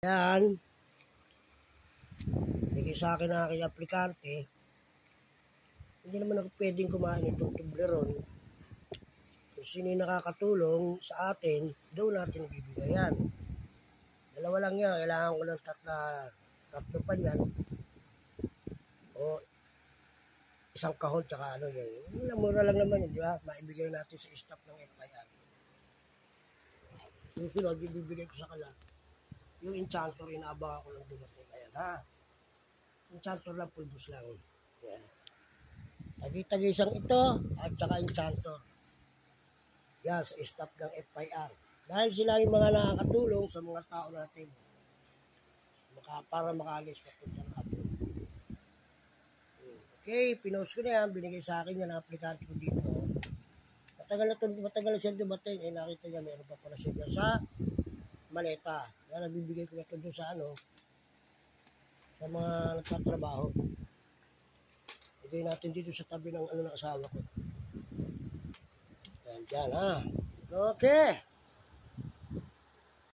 Yan. Bigay sa akin ng aking aplikante. Hindi naman ako pwedeng kumain itong Toblerone. Kung sino yung nakakatulong sa atin, doon natin ibibigay yan. Dalawa lang yan. Kailangan ko ng tatlo pa yan. O isang kahon tsaka ano yan. Mura lang naman yun, di ba? Maibigay natin sa staff ng FIR. Susunod, ibibigay ko sa kala. Yung enchanter, inaabangan ko lang dumating. Ayan ha. Enchanter lang, pulbos lang. Ayan. Tagi-tagisang ito at saka enchanter. Yan, sa staff ng FIR. Dahil sila yung mga nakakatulong sa mga tao natin. Para makalis papunta ng atin. Okay, pinost ko na yan. Binigay sa akin yan ang aplikante ko dito. Matagal na siya dumating. Eh, nakita niya, meron pa pala siya dyan sa maleta. Yan, nabibigay ko na ito doon sa sa mga nagtatrabaho. Bigay natin dito sa tabi ng asawa ko. Yan, dyan ha. Okay.